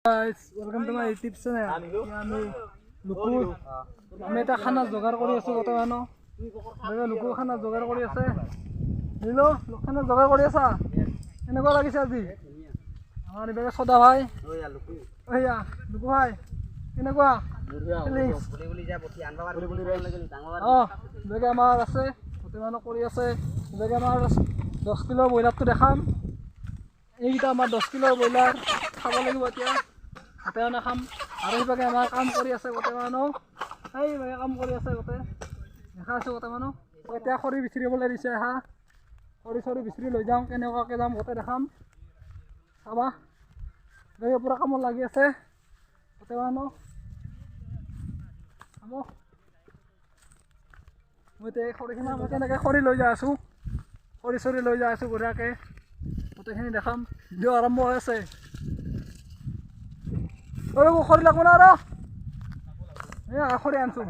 Guys, welcome to my YouTube channel. আমি লুকু আমি এটা খানা জোগাৰ কৰি আছো বৰ্তমান লুকু খানা জোগাৰ কৰি আছে নিলো খানা জোগাৰ কৰি আছা এনেকুৱা লাগিছে আজি আমাৰ ইবাগে সদা ভাই ওয়া লুকু ভাই কেনেকুৱা বেগে আমাৰ আছে বৰ্তমান কৰি আছে বেগে আমাৰ 10 কিলো ব্ৰইলাৰটো দেখাম এইটা আমাৰ 10 কিলো ব্ৰইলাৰ খাব লাগিব এতিয়া হাতে নাখাম আৰু ইবাগে আমাৰ কাম কৰি আছে বৰ্তমানো এই ভাই কাম কৰি আছে গোটে দেখা আছে বৰ্তমানো এতিয়া খৰি বিচৰিবলৈ দিছে হা খৰি বিচৰি লৈ যাওঁ কেনেকুৱাকে যাম গোটে দেখাম চাবা এই পুৰা কামত লাগি আছে বৰ্তমানো চাব মই তে খৰিখিনি মই তেনেকৈ খৰি লৈ যাই আছোঁ খৰি লৈ যাই আছোঁ বঢ়িয়াকৈ গোটেইখিনি দেখাম ভিডিঅ' আৰম্ভ হৈ আছে খৰি লাগব না আৰু খৰি আনছো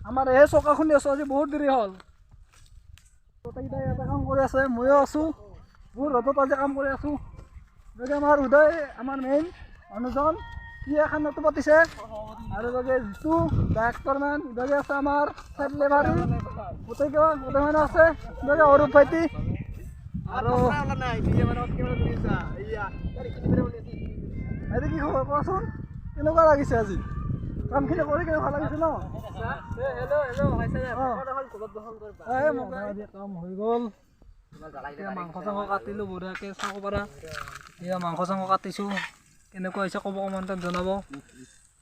আমাৰ এই চকা খুন্দি আছো আজি বহুত দেৰি হ'ল গোটেইকেইটাই এটা কাম কৰি আছে ময়ো আছোঁ বহুত ৰ'দত আজি কাম কৰি আছোঁ গতিকে আমাৰ উদয় আমাৰ মেইন মানুহজন কি খানাটো পাতিছে আৰু গতিকে যিটো ডাইৰেক্টৰমেন গতিকে আছে আমাৰ চাইড লেবাৰী গোটেই মানুহ আছে গতিকে অৰূপ ভাইটি আৰু কি খবৰ কোৱাচোন কেনেকুৱা লাগিছে আজি কামখিনি কৰি কেনেকুৱা লাগিছে ন কাম হৈ গ'ল মাংস চাংস কাটিলোঁ বঢ়িয়াকৈ চাব পাৰা এতিয়া মাংস চাংস কাটিছোঁ কেনেকুৱা হৈছে ক'ব কমেণ্টত জনাব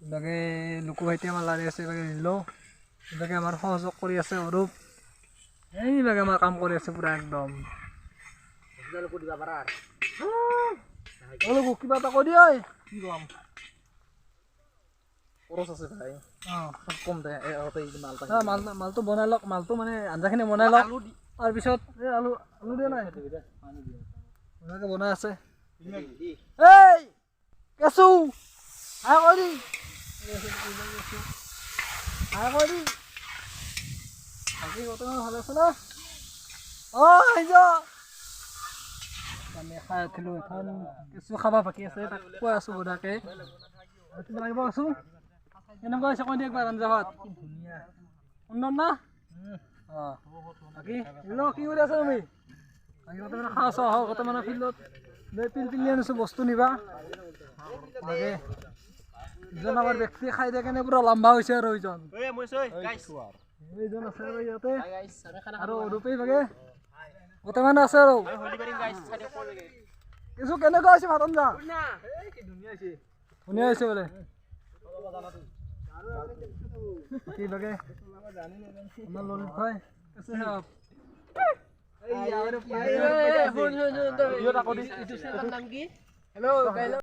ইভাগে লুকু ভাইটি আমাৰ লাৰি আছে ইভাগে নিলো ইভাগে আমাৰ সহযোগ কৰি আছে অৰূপ এইভাগে আমাৰ কাম কৰি আছে পুৰা একদম কিবা এটা কৈ দিয়ে কি কম খৰচ আছে ভাই কম দে মালটো বনাই লওক মালটো মানে আঞ্জাখিনি বনাই লওক তাৰপিছত এই আলু দিয়া নাই ধুনীয়াকৈ বনাই আছে এই কেঁচু হাই কৰি বাকী বৰ্তমান ভালে আছে ন আহিছ আমি খাই উঠিলোঁ এখন কেঁচু খাব বাকী আছে তাক কৈ আছোঁ বঢ়িয়াকৈ কিবা লাগিব আছোঁ কেনেকুৱা হৈছে কৈ দিয়ে একবাৰ আঞ্জা ভাত ধুনীয়া সুন্দৰ না বাকী কি কৰি আছা তুমি বাকী বৰ্তমান খাই আছোঁ আহক বৰ্তমান ফিল্ডত পিল আনিছোঁ বস্তু নিবা বাকী ইজন আমাৰ ব্যক্তি খাই দিয়ে কেনে পুৰা লম্বা হৈছে আৰু এইজন আছে আৰু ইয়াতে আৰু অৰূপেই বাগে বৰ্তমান আছে আৰু কিছু কেনেকুৱা হৈছে ভাত আঞ্জা ধুনীয়া হৈছে বোলে কি লাগে আমাৰ ললিত ভাই আছে